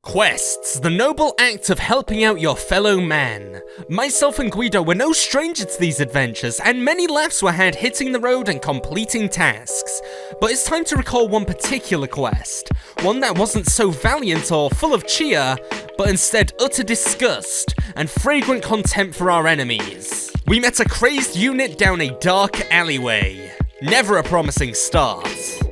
Quests, the noble act of helping out your fellow man. Myself and G.U.I.D.O were no stranger to these adventures, and many laughs were had hitting the road and completing tasks. But it's time to recall one particular quest, one that wasn't so valiant or full of cheer, but instead utter disgust and fragrant contempt for our enemies. We met a crazed unit down a dark alleyway. Never a promising start.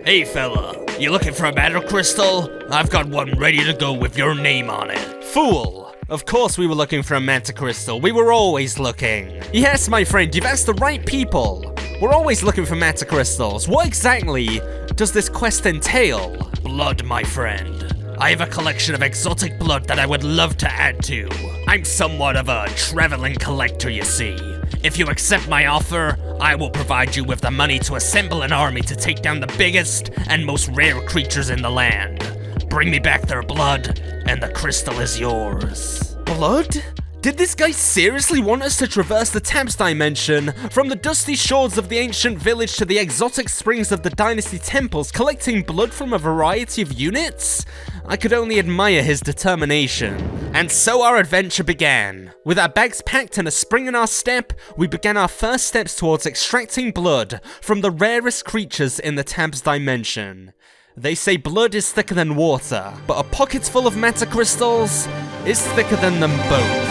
Hey fella, you looking for a matter crystal? I've got one ready to go with your name on it. Fool! Of course we were looking for a manta crystal. We were always looking. Yes, my friend, you've asked the right people. We're always looking for manta crystals. What exactly does this quest entail? Blood, my friend. I have a collection of exotic blood that I would love to add to. I'm somewhat of a traveling collector, you see. If you accept my offer, I will provide you with the money to assemble an army to take down the biggest and most rare creatures in the land. Bring me back their blood, and the crystal is yours. Blood? Did this guy seriously want us to traverse the Tabs dimension, from the dusty shores of the ancient village to the exotic springs of the dynasty temples, collecting blood from a variety of units? I could only admire his determination. And so our adventure began. With our bags packed and a spring in our step, we began our first steps towards extracting blood from the rarest creatures in the Tabs dimension. They say blood is thicker than water, but a pocket full of manta crystals is thicker than them both.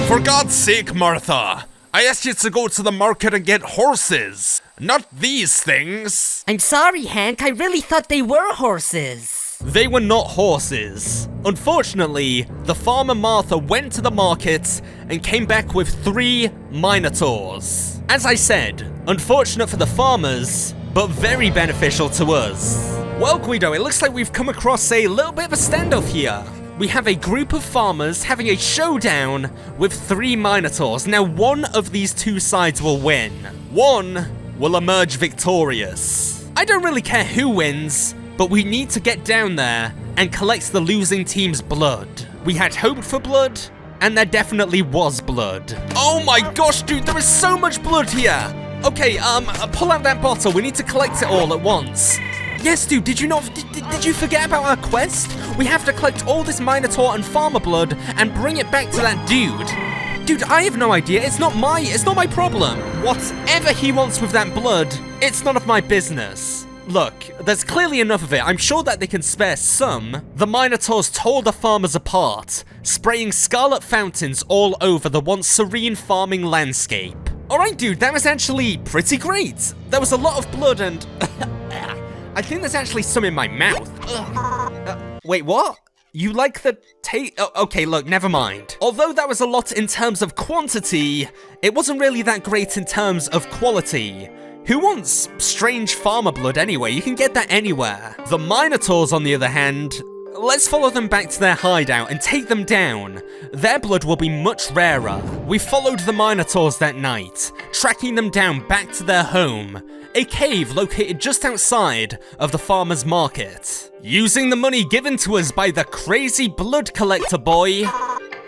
For God's sake, Martha, I asked you to go to the market and get horses, not these things. I'm sorry, Hank, I really thought they were horses. They were not horses. Unfortunately, the farmer Martha went to the market and came back with 3 minotaurs. As I said, unfortunate for the farmers, but very beneficial to us. Well, G.U.I.D.O, it looks like we've come across a little bit of a standoff here. We have a group of farmers having a showdown with 3 minotaurs. Now, one of these two sides will win. One will emerge victorious. I don't really care who wins, but we need to get down there and collect the losing team's blood. We had hoped for blood, and there definitely was blood. Oh my gosh, dude, there is so much blood here. Okay, pull out that bottle. We need to collect it all at once. Yes, dude, did you forget about our quest? We have to collect all this minotaur and farmer blood and bring it back to that dude. Dude, I have no idea. It's not my problem. Whatever he wants with that blood, it's none of my business. Look, there's clearly enough of it. I'm sure that they can spare some. The minotaurs tore the farmers apart, spraying scarlet fountains all over the once serene farming landscape. Alright, dude, that was actually pretty great. There was a lot of blood and... I think there's actually some in my mouth. Wait, what? You like the taste? Okay, look, never mind. Although that was a lot in terms of quantity, it wasn't really that great in terms of quality. Who wants strange farmer blood anyway? You can get that anywhere. The minotaurs, on the other hand, let's follow them back to their hideout and take them down. Their blood will be much rarer. We followed the minotaurs that night, tracking them down back to their home, a cave located just outside of the farmer's market. Using the money given to us by the crazy blood collector boy.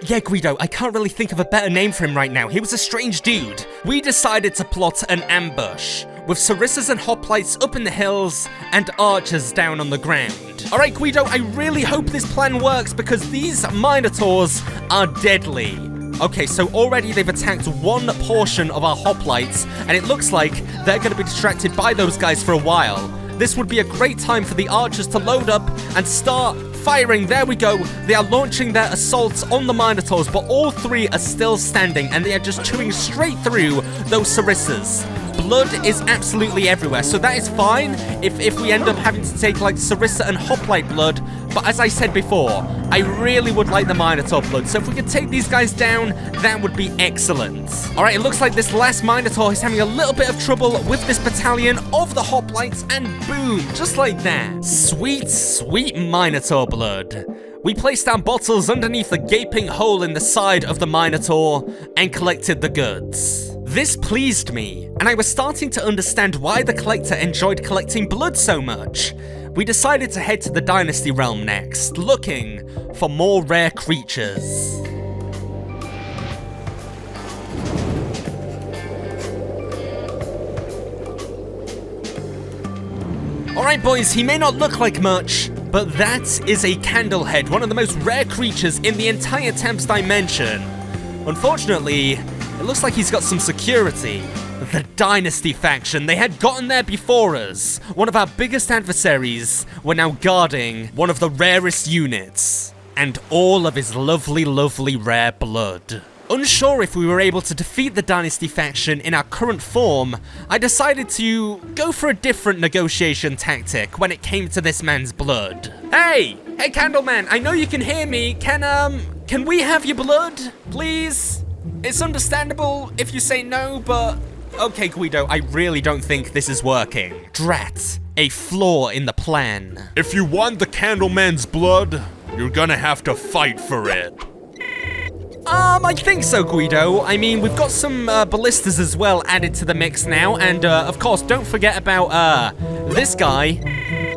Yeah, G.U.I.D.O, I can't really think of a better name for him right now. He was a strange dude. We decided to plot an ambush, with sarissas and hoplites up in the hills and archers down on the ground. Alright, G.U.I.D.O, I really hope this plan works because these minotaurs are deadly. Okay, so already they've attacked one portion of our hoplites, and it looks like they're going to be distracted by those guys for a while. This would be a great time for the archers to load up and start firing. There we go. They are launching their assaults on the minotaurs, but all 3 are still standing, and they are just chewing straight through those sarissas. Blood is absolutely everywhere, so that is fine if we end up having to take like sarissa and hoplite blood. But as I said before, I really would like the minotaur blood, so if we could take these guys down, that would be excellent. Alright, it looks like this last minotaur is having a little bit of trouble with this battalion of the hoplites, and boom, just like that. Sweet, sweet minotaur blood. We placed our bottles underneath the gaping hole in the side of the minotaur and collected the goods. This pleased me, and I was starting to understand why the collector enjoyed collecting blood so much. we decided to head to the Dynasty realm next, looking for more rare creatures. Alright boys, he may not look like much, but that is a candlehead, one of the most rare creatures in the entire 10th dimension. Unfortunately, it looks like he's got some security. The Dynasty faction, they had gotten there before us. One of our biggest adversaries were now guarding one of the rarest units, and all of his lovely, lovely rare blood. Unsure if we were able to defeat the Dynasty faction in our current form, I decided to go for a different negotiation tactic when it came to this man's blood. Hey! Hey Candleman, I know you can hear me. Can we have your blood, please? It's understandable if you say no, but... Okay, G.U.I.D.O, I really don't think this is working. Drat, a flaw in the plan. If you want the Candleman's blood, you're gonna have to fight for it. I think so, G.U.I.D.O. I mean, we've got some ballistas as well added to the mix now, and of course, don't forget about this guy.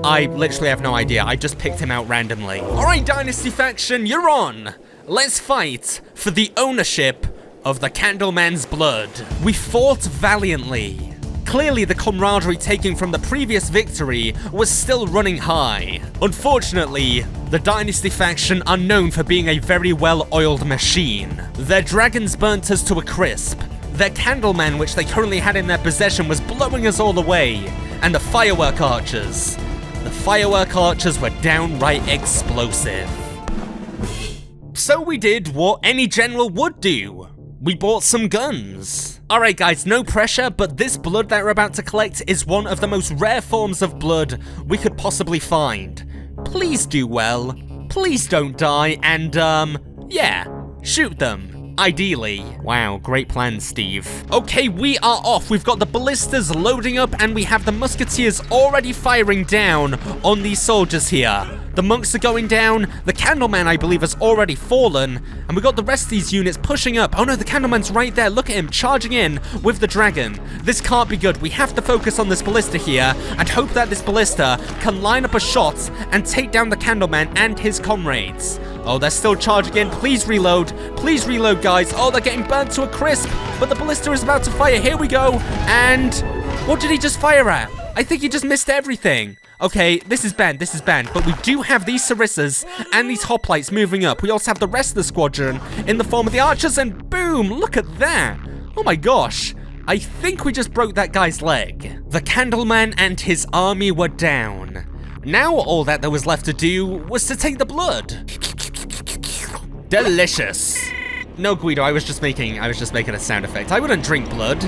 I literally have no idea. I just picked him out randomly. All right, Dynasty faction, you're on. Let's fight for the ownership of the Candleman's blood. We fought valiantly. Clearly, the camaraderie taken from the previous victory was still running high. Unfortunately, the Dynasty faction are known for being a very well-oiled machine. Their dragons burnt us to a crisp. Their Candleman, which they currently had in their possession, was blowing us all away. And the firework archers. The firework archers were downright explosive. So we did what any general would do. We bought some guns. Alright guys, no pressure, but this blood that we're about to collect is one of the most rare forms of blood we could possibly find. Please do well, please don't die, and yeah, shoot them. Ideally. Wow, great plan, Steve. Okay, we are off. We've got the ballistas loading up, and we have the musketeers already firing down on these soldiers here. The monks are going down, the Candleman, I believe, has already fallen, and we got the rest of these units pushing up. Oh no, the Candleman's right there, look at him, charging in with the dragon. This can't be good. We have to focus on this ballista here, and hope that this ballista can line up a shot and take down the Candleman and his comrades. Oh, they're still charging in. Please reload, guys. Oh, they're getting burnt to a crisp, but the ballista is about to fire. Here we go, and what did he just fire at? I think he just missed everything. Okay, this is banned, but we do have these sarissas and these hoplites moving up. We also have the rest of the squadron in the form of the archers, and boom, look at that. Oh my gosh, I think we just broke that guy's leg. The Candleman and his army were down. Now all that there was left to do was to take the blood. Delicious. No, G.U.I.D.O, I was just making a sound effect. I wouldn't drink blood.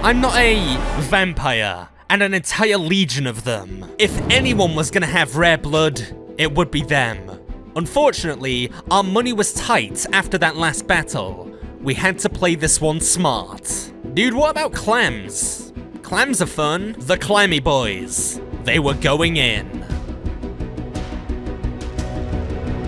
I'm not a vampire. And an entire legion of them. If anyone was gonna have rare blood, it would be them. Unfortunately, our money was tight after that last battle. We had to play this one smart. Dude, what about clams? Clams are fun. The clammy boys. They were going in.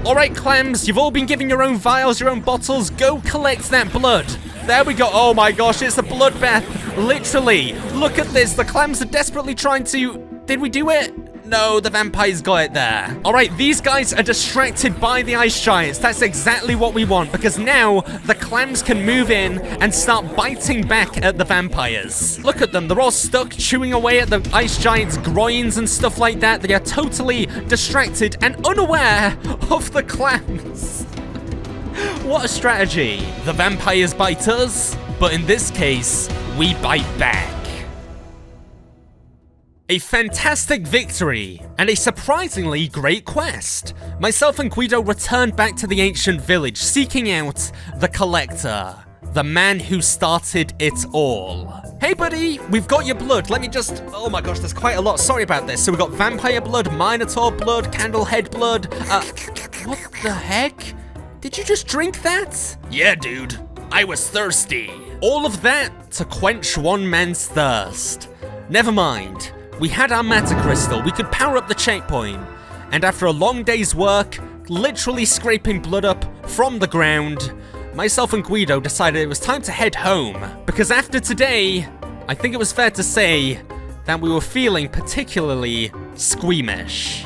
Alright, clams, you've all been given your own vials, your own bottles. Go collect that blood. There we go. Oh my gosh, it's a bloodbath. Literally. Look at this. The clams are desperately trying to... Did we do it? No, the vampires got it there. All right, these guys are distracted by the ice giants. That's exactly what we want, because now the clams can move in and start biting back at the vampires. Look at them. They're all stuck chewing away at the ice giants' groins and stuff like that. They are totally distracted and unaware of the clams. What a strategy. The vampires bite us, but in this case, we bite back. A fantastic victory, and a surprisingly great quest. Myself and G.U.I.D.O returned back to the ancient village, seeking out the Collector, the man who started it all. Hey buddy, we've got your blood. Let me just... Oh my gosh, there's quite a lot. Sorry about this. So we've got vampire blood, minotaur blood, candlehead blood. What the heck? Did you just drink that? Yeah, dude. I was thirsty. All of that to quench one man's thirst. Never mind. We had our matter crystal. We could power up the checkpoint. And after a long day's work, literally scraping blood up from the ground, myself and G.U.I.D.O decided it was time to head home. Because after today, I think it was fair to say that we were feeling particularly squeamish.